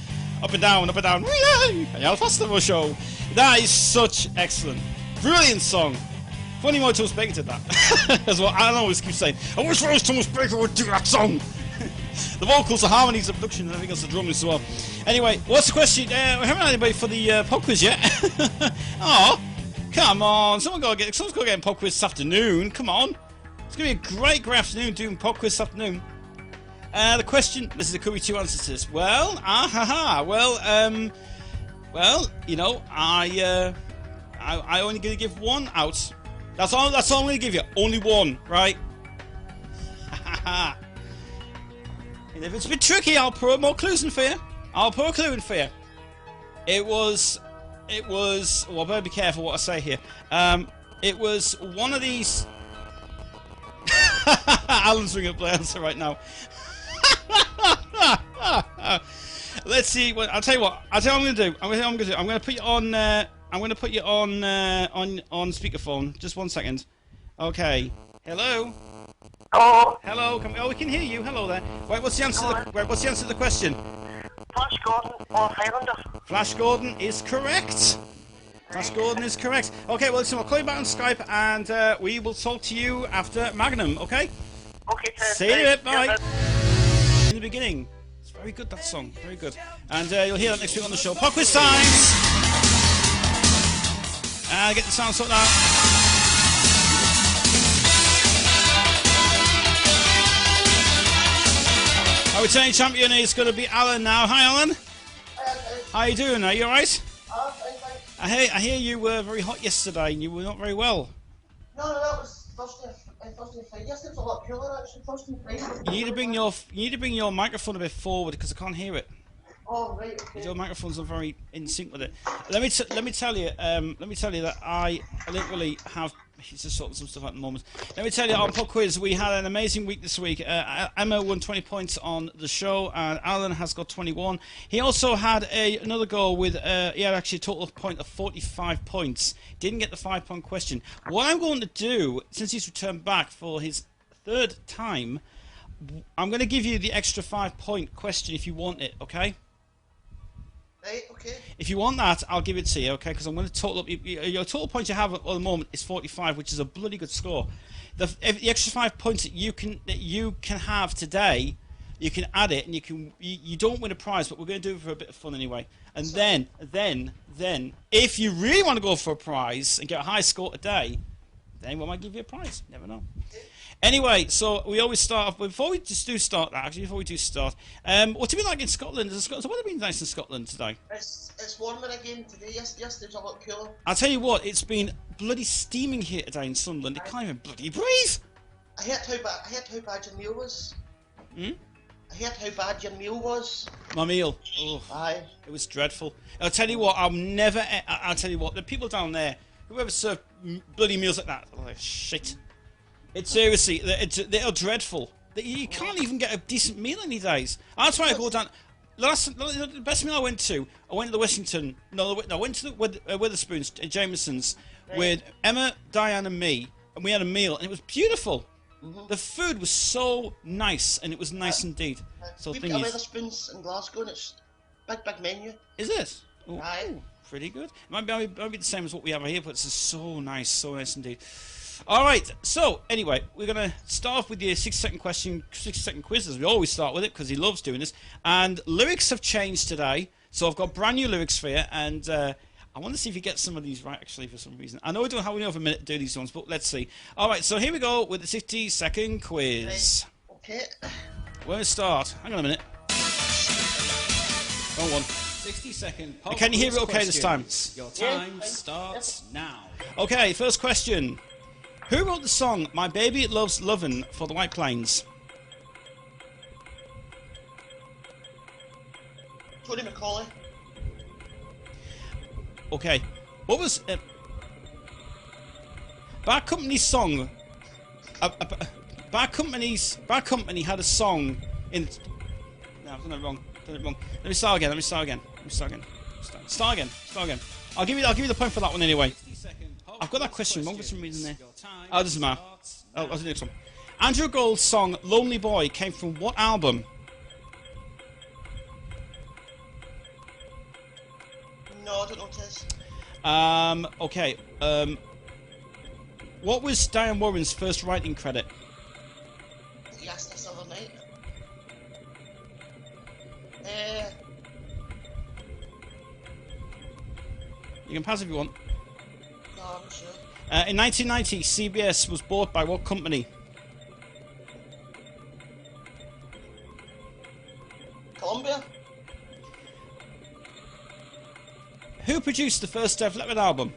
up and down, and faster show. That is such excellent, brilliant song. Funny why Thomas Baker did that as well. I always keep saying, I wish Thomas Baker would do that song. The vocals, the harmonies, the production, and everything else, the drumming as well. Anyway, what's the question? We haven't had anybody for the pop quiz yet. Oh, come on! Someone's got to get in pop quiz this afternoon. Come on! It's gonna be a great afternoon doing pop quiz this afternoon. The question. This is there could be two answers to this. Well, well, you know, I only gonna give one out. That's all I'm gonna give you. Only one, right? And if it's a bit tricky, I'll put more clues in for you. I'll put a clue in for you. It was. Well, I better be careful what I say here. It was one of these. Alan's ringing up the answer right now. Let's see. I'll tell you what. I'll tell you what I'm gonna do. I'm gonna put you on. I'm gonna put you on speakerphone. Just 1 second. Okay. Hello. Hello. Hello. We can hear you. Hello there. Right, what's the answer? What's the answer to the question? Flash Gordon or Highlander? Flash Gordon is correct. Flash Gordon is correct. Okay, well, listen, I'll call you back on Skype, and we will talk to you after Magnum. Okay? Okay, See you in a bit. Bye. In the beginning. It's very good, that song. Very good. And you'll hear that next week on the show. Pop quiz time! Get the sound sorted out. Our returning champion is going to be Alan now. Hi, Alan. How you doing? Are you alright? I hear you were very hot yesterday and you were not very well. No, that was Thursday and Friday. Yesterday's a lot cooler actually. Thursday and Friday. You need to bring your microphone a bit forward because I can't hear it. Oh right, okay. Your microphone's not very in sync with it. Let me tell you that I literally have. He's just sorting some stuff out at the moment. Let me tell you, on Pop Quiz, we had an amazing week this week. Emma won 20 points on the show, and Alan has got 21. He also had another goal with, he had actually a total point of 45 points. Didn't get the 5-point question. What I'm going to do, since he's returned back for his third time, I'm going to give you the extra 5-point question if you want it, okay? Right, okay. If you want that, I'll give it to you, okay? Because I'm going to total up. Your total points you have at the moment is 45, which is a bloody good score. The extra 5 points that you can have today, you can add it, and you don't win a prize, but we're going to do it for a bit of fun anyway. And then, if you really want to go for a prize and get a high score today, then we might give you a prize. Never know. Anyway, so we always start off, before we do start, what's it been like in Scotland? So what have been nice in Scotland today? It's warmer again today. Yesterday's a lot cooler. I'll tell you what, it's been bloody steaming here today in Sunderland. You can't even bloody breathe. I heard how bad your meal was. Hmm? I heard how bad your meal was. My meal. Oh, Aye. it was dreadful. I'll tell you what, I'll tell you what, the people down there, whoever served bloody meals like that, oh, shit. It's seriously, they're dreadful. You can't even get a decent meal any days. That's why I go down. The best meal I went to the Westington. No, I went to the Wetherspoons, Jameson's, with Emma, Diane, and me, and we had a meal, and it was beautiful. The food was so nice, and it was nice indeed. So we've got Wetherspoons in Glasgow, and it's big menu. Is it? Ooh, Aye. Pretty good. It might be the same as what we have here, but it's so nice indeed. Alright, so anyway, we're going to start off with the 60-second question, 60-second quiz, as we always start with it, because he loves doing this. And lyrics have changed today, so I've got brand new lyrics for you, and I want to see if you get some of these right, actually, for some reason. I know we don't have a minute to do these ones, but let's see. Alright, so here we go with the 60-second quiz. Right. Okay. We're going to start. Hang on a minute. Go on. 60-second. Can you hear it okay this time? Your time starts now. Okay, first question. Who wrote the song My Baby Loves Lovin' for the White Plains? Tony McCauley. Okay. What was... Bad Company's song... Bad Company had a song in... No, I've done it wrong. Let me start again. Start again. I'll give you the point for that one anyway. I've got that question wrong for some reason there. Oh, doesn't matter. I'll do the next one. Andrew Gold's song Lonely Boy came from what album? No, I don't know what it is. Okay. What was Diane Warren's first writing credit? You asked this other night. You can pass if you want. No, I'm not sure. In 1990, CBS was bought by what company? Columbia? Who produced the first Def Leppard album?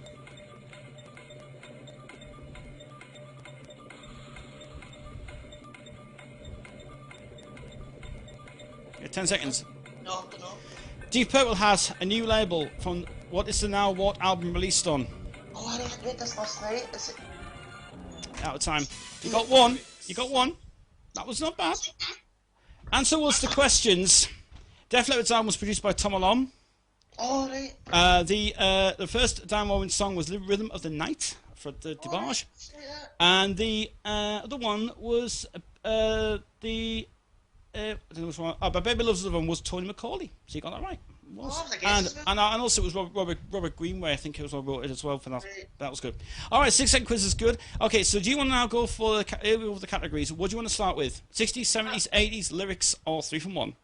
Yeah, 10 seconds. No, I don't know. Deep Purple has a new label from what album released on? Oh, I read this last night. Is it? Out of time. You got one. That was not bad. Answer was the questions. Def Leppard's album was produced by Tom Alom. Oh, right. The first Diane Warren song was "The Rhythm of the Night" for the Debarge. Just like that. And the other one was I don't know which one. Oh, but Baby Loves the Other One was Tony McCauley. So you got that right. It was. Oh, I guess and also it was Robert Greenway. I think it was who wrote it as well for that. Right. That was good. All right, 6-second quiz is good. Okay, so do you want to now go for the categories? What do you want to start with? 60s, 70s, 80s, lyrics, or 3 from 1?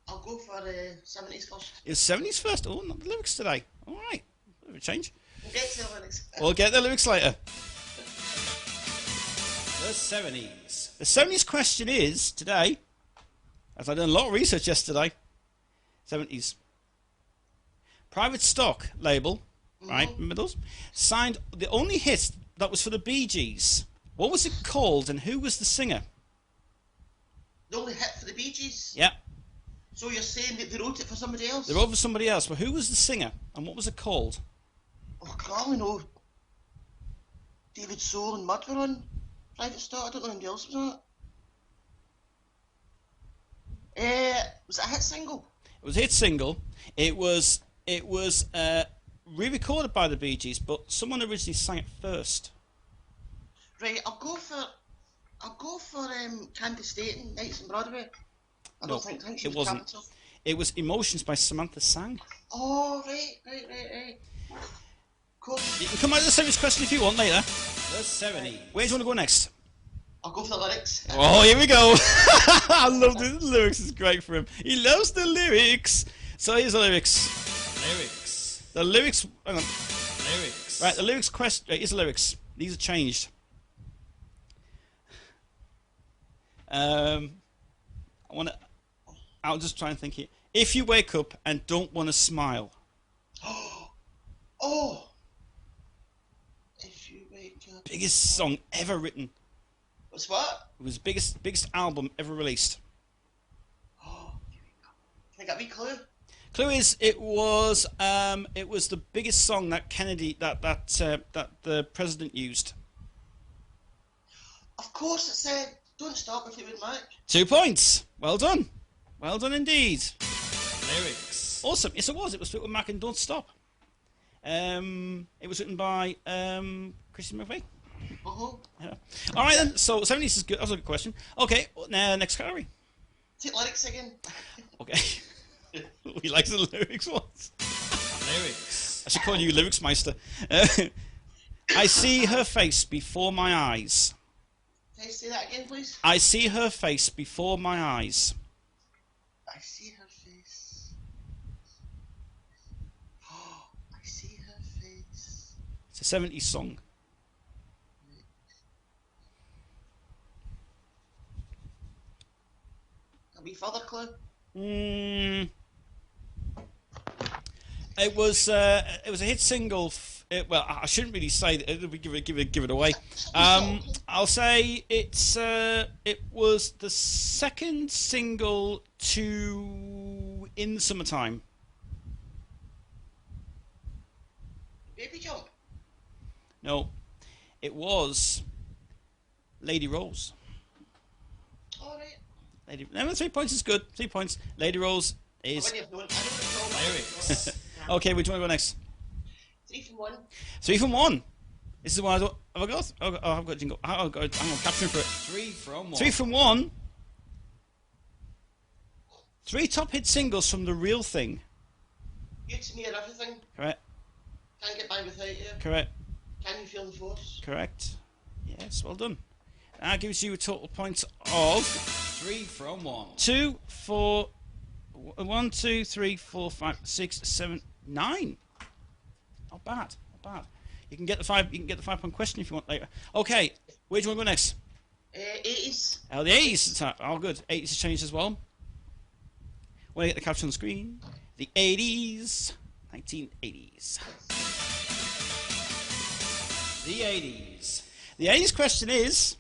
I'll go for the 70s first. It's 70s first. Oh, not the lyrics today. All right, bit of a change. We'll get to the lyrics. We'll get the lyrics later. The 70s. The 70s question is today, as I done a lot of research yesterday. 70s. Private Stock label, right? Remember those? Signed the only hit that was for the Bee Gees. What was it called, and who was the singer? The only hit for the Bee Gees. Yeah, So you're saying that they wrote it for somebody else? they wrote for somebody else, but who was the singer, and what was it called? Oh, I can only know David Soul and Mud were on Private Stock. I don't know anybody else was on it. Was it a hit single? It was a hit single. It was re-recorded by the Bee Gees, but someone originally sang it first. Right, I'll go for Candy Staten, Nights on Broadway. I don't think she it was wasn't. capital. It was Emotions by Samantha Sang. Oh, right. Cool. You can come out with the serious question if you want later. The 70s. Where do you want to go next? I'll go for the lyrics. Oh, here we go. I love the lyrics. It's great for him. He loves the lyrics. So here's the lyrics. Lyrics. The lyrics. Hang on. Lyrics. Right, the lyrics question. Here's the lyrics. These are changed. I'll just try and think here. If you wake up and don't want to smile. Oh! If you wake up... Biggest song ever written. What's what? It was the biggest album ever released. Oh, can I get a wee clue? Clue is it was the biggest song that that the president used. Of course, it said, Don't Stop If You Would Mac. 2 points. Well done. Well done indeed. Lyrics. Awesome. Yes, it was. It was Fleetwood Mac and Don't Stop. It was written by Christian McVie. Yeah. All right then. So 70s is good. That was a good question. Okay. Now next category. Take lyrics again. Okay. We like the lyrics ones. Lyrics. I should call you Lyrics Meister. I see her face before my eyes. Can I say that again, please? I see her face before my eyes. I see her face. Oh, I see her face. It's a 70s song. A wee further clue? It was a hit single. Well, I shouldn't really say that. Give it away. I'll say it was the second single to In the Summertime. Baby Jump. No, it was Lady Rose. Alright. No, 3 points is good. 3 points. Lady Rose is. I don't know. Lyrics. Okay, which one do you want to go next? 3 from 1. 3 from 1. This is the one I don't. Have I got? Oh, I've got jingle. I'm going to capture him for it. 3 from 1. 3 from 1. 3 top hit singles from The Real Thing. You to me and everything. Correct. Can't get by without you. Correct. Can you feel the force? Correct. Yes, well done. That gives you a total point of 3 from 1. 2, 4, 1, 2, 3, 4, 5, 6, 7, 9. Not bad. Not bad. You can get the 5. You can get the 5 point question if you want later. Okay, where do you want to go next? 80s. Oh, the 80s. Oh, good. 80s has changed as well. Want to get the caption on the screen? The 80s. 1980s. The 80s. The 80s question is,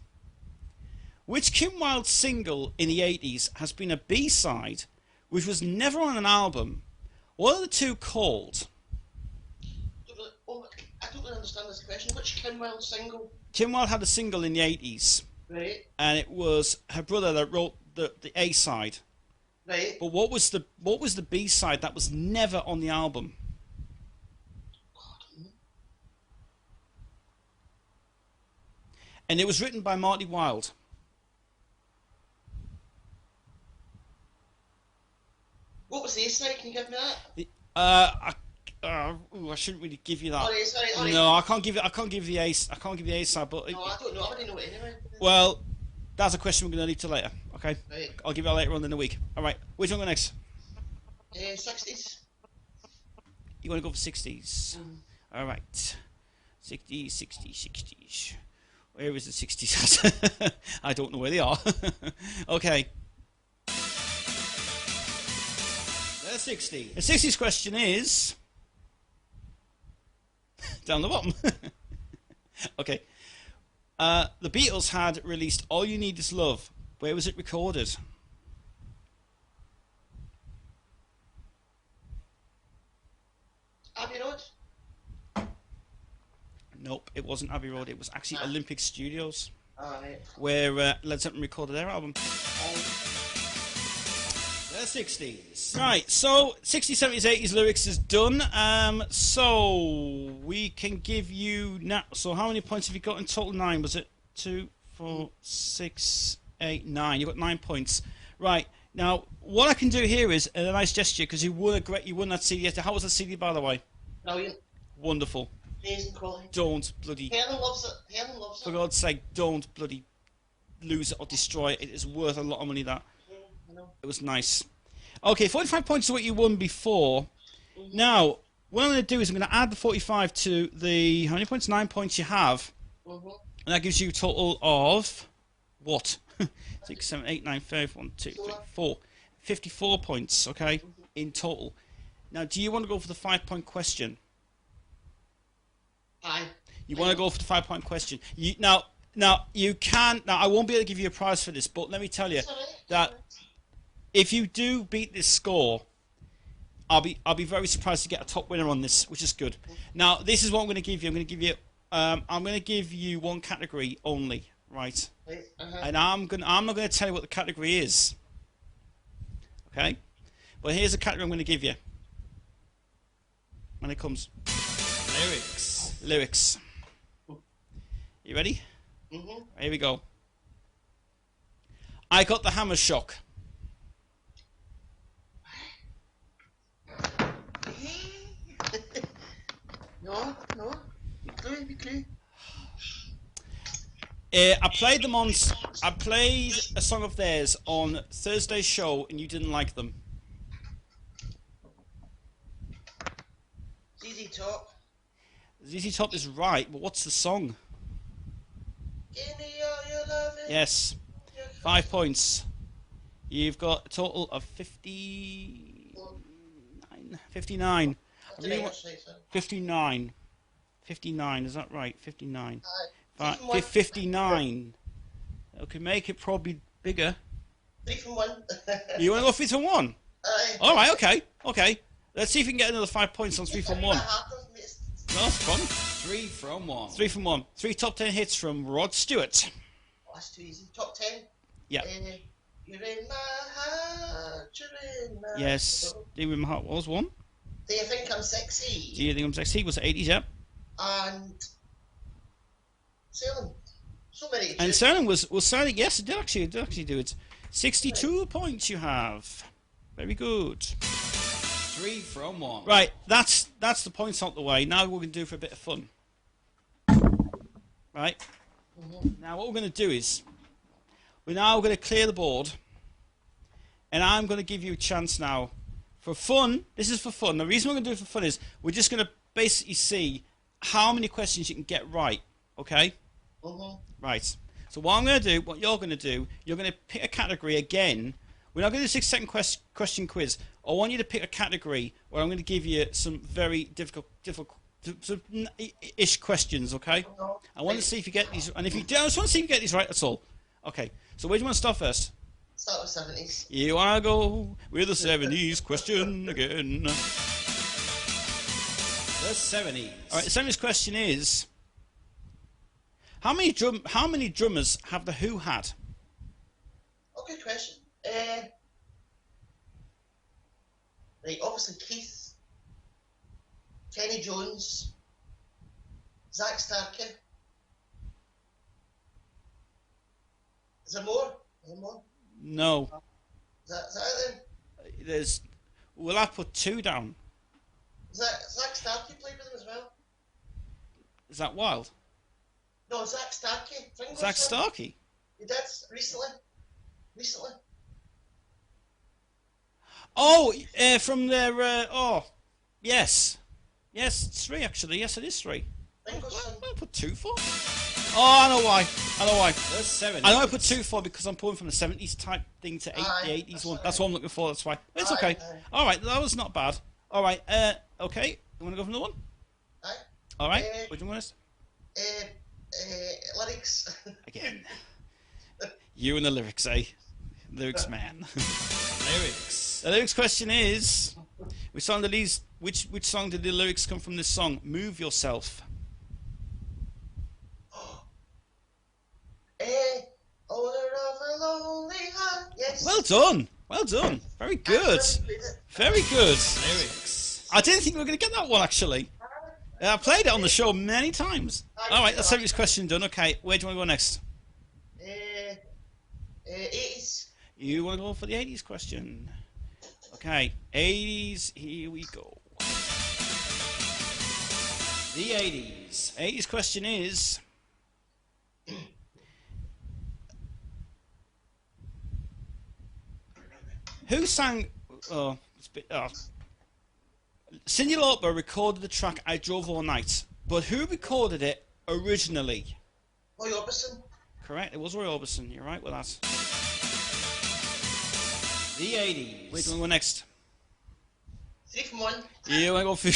which Kim Wilde single in the 80s has been a B-side which was never on an album? What are the two called? I don't really understand this question. Which Kim Wilde single? Kim Wilde had a single in the 80s, Right. and it was her brother that wrote the A-side. Right. But what was the B-side that was never on the album? And it was written by Marty Wilde. What was the A-side? Can you give me that? I shouldn't really give you that. Alright, sorry, alright. No, I can't give you. I can't give the ace. I can't give the A side. But No, I don't know. I already know it anyway. well, that's a question we're going to leave to later. Okay. Right. I'll give you that later on in the week. All right. Which one go next? 60s. You want to go for 60s? Mm. All right. 60s, 60s, 60s. Where is the 60s? I don't know where they are. Okay. The 60s. The 60s question is down the bottom. Okay. The Beatles had released All You Need Is Love. Where was it recorded? Abbey Road. Nope, it wasn't Abbey Road. It was actually Olympic Studios, Alright. where Led Zeppelin recorded their album. The 60s. Right, so 60s, 70s, 80s lyrics is done. So we can give you now. So how many points have you got in total? 9. Was it 2, 4, 6, 8, 9? You got 9 points. Right now, what I can do here is a nice gesture because you won that CD. How was the CD, by the way? Brilliant. Wonderful. Amazing quality. Don't bloody. Helen loves it. Helen loves For it. God's sake, don't bloody lose it or destroy it. It is worth a lot of money. That I know. it was nice. Okay, 45 points is what you won before. Now, what I'm going to do is I'm going to add the 45 to the how many points? 9 points you have, and that gives you a total of what? 6, 7, 8, 9, 5, 1, 2, 3, 4. 54 points. Okay, in total. Now, do you want to go for the 5-point question? Aye. You want to go for the 5-point question. Now you can. Now I won't be able to give you a prize for this, but let me tell you that if you do beat this score, I'll be very surprised to get a top winner on this, which is good. Now this is what I'm going to give you. I'm going to give you one category only, right? And I'm not going to tell you what the category is. Okay, but here's the category I'm going to give you. When it comes. Lyrics. You ready? Here we go. I got the hammer shock. No. Be clue. I played a song of theirs on Thursday's show, and you didn't like them. ZZ Top. ZZ Top is right, but what's the song? Give me all your loving. Yes, 5 points. You've got a total of 59. 59. I really want 59. 59, is that right? 59. 59. Okay, make it probably bigger. 3 from 1. You want to go 3 from 1? Aye. Alright, okay. Let's see if we can get another 5 points on 3 from 1. No, that's fun. 3 from 1. 3 from 1. 3 top 10 hits from Rod Stewart. Oh, that's too easy. Top 10. Yeah. You're in my heart. You're in my Yes. soul. Do you remember how it was? 1. Do you think I'm sexy? Do you think I'm sexy? Was it 80s? Yeah. And Sailing. So many. And Sailing was Sailing. Yes, it did actually do it. 62 points you have. Very good. 3 from 1. Right, that's the points out the way. Now what we're going to do for a bit of fun. Right. Now what we're going to do is we're now going to clear the board, and I'm going to give you a chance now for fun. This is for fun. The reason we're going to do it for fun is we're just going to basically see how many questions you can get right. Okay. Right. So what you're going to do, you're going to pick a category again. We're not going to do a 6-second question quiz. I want you to pick a category where I'm going to give you some very difficult-ish questions, okay? I want to see if you get these, and if you don't, I just want to see if you get these right, that's all. Okay, so where do you want to start first? Start with 70s. You want to go with the 70s question again? The 70s. All right, the 70s question is, how many drummers have the Who had? Oh, good question. Right, obviously Keith, Kenny Jones, Zach Starkey, Is there more? Is there more? No. Is that it then? There's. Well, I put 2 down. Is that Zach Starkey played with him as well? Is that Wild? No, Zach Starkey. Zach Starkey? He did recently. Recently. Oh, from their. Oh, yes. Yes, it's 3 actually. Yes, it is 3. I put 2 for. Oh, I know why. The 70s. I know I put 2 for because I'm pulling from the 70s type thing to the 80s one. That's what I'm looking for. That's why. It's okay. All right, that was not bad. All right. Okay. You want to go for another one? Aye. All right. What do you want us? Lyrics. Again. You and the lyrics, eh? Lyrics man. Lyrics. The lyrics question is, which song did the lyrics come from this song? Move Yourself. Owner of a lonely heart. Yes. Well done. Well done. Very good. Very good. Lyrics. I didn't think we were going to get that one, actually. I played it on the show many times. All right, that's every question done. Okay, where do you want to go next? 80s. You want to go for the 80s question? Okay, 80s, here we go. The 80s. 80s question is... Who sang... Oh, it's a bit... Oh. Cyndi Lauper recorded the track I Drove All Night, but who recorded it originally? Roy Orbison. Correct, it was Roy Orbison. You're right with that. The 80s. Wait, do you want to go next? 3 from 1. You want to go for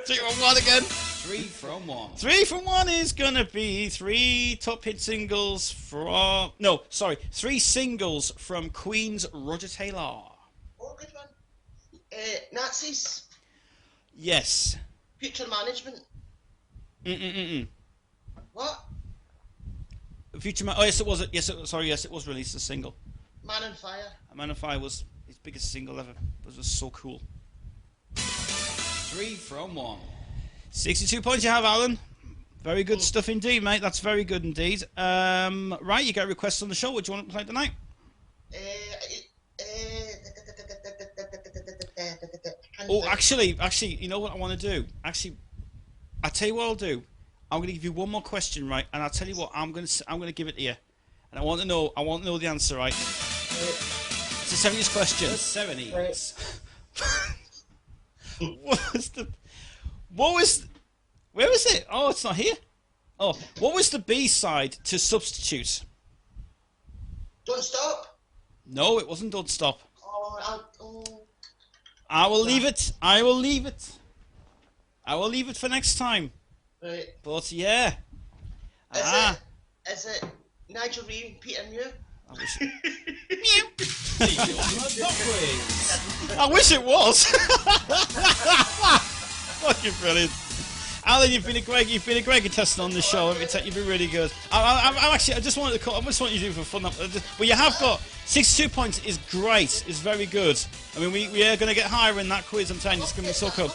3 from 1 again? 3 from 1. 3 from 1 is gonna be 3 top hit singles from... No, sorry, 3 singles from Queen's Roger Taylor. Oh, good one. Nazis. Yes. Future Management. What? Oh, yes, it was. Yes, it was released as a single. Man on Fire. Man on Fire was his biggest single ever. It was so cool. 3 from 1. 62 points you have, Alan. Very good stuff indeed, mate. That's very good indeed. Right, you got requests on the show. What do you want to play tonight? Oh, actually, you know what I want to do? Actually, I'll tell you what I'll do. I'm going to give you one more question, right? And I'll tell you what, I'm going to give it to you. And I want to know the answer, right? It's a 70s question. The 70s. Where is it? Oh, it's not here. Oh, what was the B-side to Substitute? Don't Stop. No, it wasn't Don't Stop. Oh. I will leave it. I will leave it for next time. Right. But yeah. Is it Nigel Reeve and Peter Muir? I wish Quiz. I wish it was. Fucking brilliant. Alan, you've been a great contestant on the show. You've been really good. I just wanted to call. I just want you to do it for fun. But you have got 62 points. Is great. Is very good. I mean, we are going to get higher in that quiz. I'm telling you, it's going to be so cool.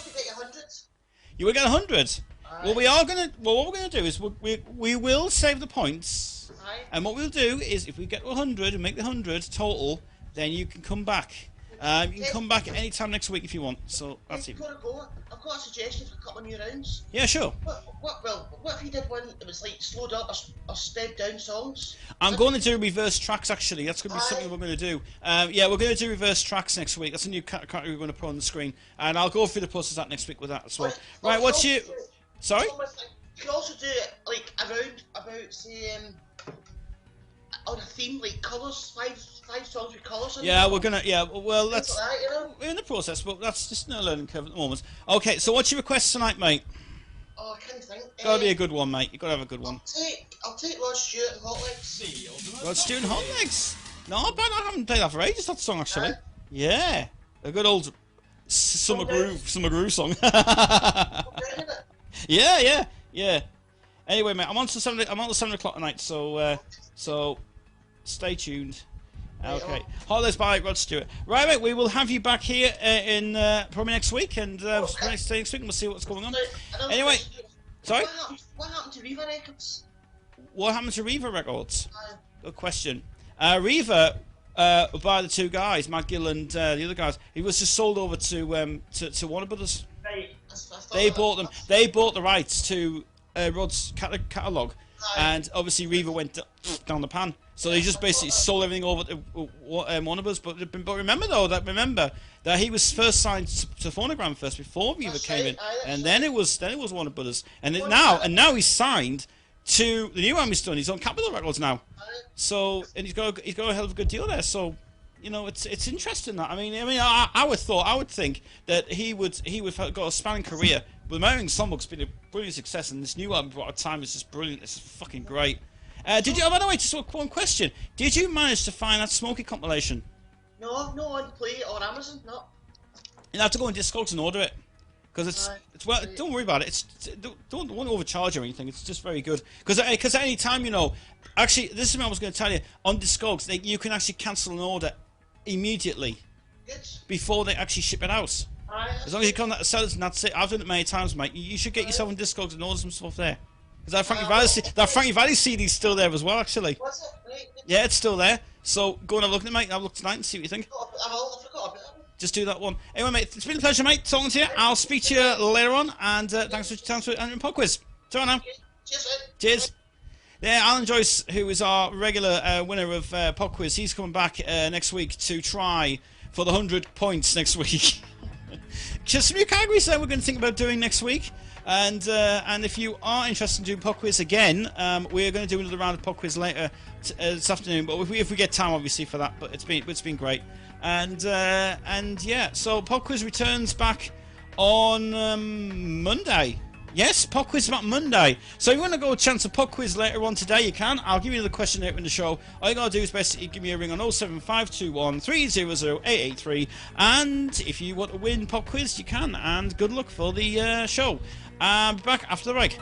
You will get 100. Well, what we're going to do is we will save the points. Aye. And what we'll do is, if we get 100 and make the 100 total, then you can come back. You can come back any time next week if you want. So that's it. Before I go, I've got a suggestion for a couple of new rounds. Yeah, sure. What if you did one that was like slowed up or sped down songs? I'm going to do reverse tracks, actually. That's going to be something we're going to do. Yeah, we're going to do reverse tracks next week. That's a new category we're going to put on the screen. And I'll go through the process that next week with that as well. Right, what's your... Sorry? You can also do it like around about, say, on a theme like colours, five songs with colours. Yeah, we're gonna. Yeah, well, that's like that, you know? we're in the process, but that's just no learning curve at the moment. Okay, so what's your request tonight, mate? Oh, I can't think. Gotta be a good one, mate. You gotta have a good one. I'll take Rod Stewart and Hot Legs. Rod Stewart and Hot Legs. No, but I haven't played that for ages. That song actually. Yeah, a good old summer groove song. Yeah. Anyway, mate, I'm on to 7 o'clock tonight, so stay tuned. Okay. Hot Legs by Rod Stewart. Right, mate, we will have you back here in probably next week, and next week, and we'll see what's going on. Anyway, sorry? What happened to Riva Records? What happened to Riva Records? Good question. Reva, by the two guys, Matt Gill and the other guys, he was just sold over to Warner Brothers. Right. They bought them. They bought the rights to Rod's catalogue, and obviously Reva went down the pan. So they just basically sold everything over to Warner Brothers. But remember that he was first signed to Phonogram first before Reva came in, and then it was Warner Brothers, and now he's signed to the new Army Stone. He's on Capitol Records now. So and he's got a hell of a good deal there. So. You know, it's interesting that I would think that he would have got a spanning career. But American Songbook's been a brilliant success, and this new album, What a Time, is just brilliant. It's fucking great. Did you? Oh, by the way, just one question: did you manage to find that Smokey compilation? No, on Play or Amazon, no. You have to go on Discogs and order it because it's well. Don't worry about it. Don't overcharge or anything. It's just very good because at any time, you know. Actually, this is what I was going to tell you. On Discogs, you can actually cancel an order immediately before they actually ship it out. As long as you contact the sellers and that's it. I've done it many times, mate. You should get yourself on Discogs and order some stuff there. Because that Frankie Valli CD's still there as well, actually. Was it? Right. Yeah, it's still there. So go and have a look at it, mate. Have a look tonight and see what you think. I forgot about it. Just do that one. Anyway, mate, it's been a pleasure, mate, talking to you. I'll speak to you later on, and thanks for answering Pop Quiz. Ta-ra now. Cheers, mate. Cheers. Yeah, Alan Joyce, who is our regular winner of Pop Quiz, he's coming back next week to try for the 100 points next week. Just some new categories that we're going to think about doing next week. And if you are interested in doing Pop Quiz again, we're going to do another round of Pop Quiz later this afternoon. But if we get time, obviously, for that. But it's been great. And yeah, so Pop Quiz returns back on Monday. Yes, Pop Quiz about Monday. So if you want to go chance a Pop Quiz later on today, you can. I'll give you another question later in the show. All you got to do is basically give me a ring on 07521 300 883. And if you want to win Pop Quiz, you can. And good luck for the show. Back after the break.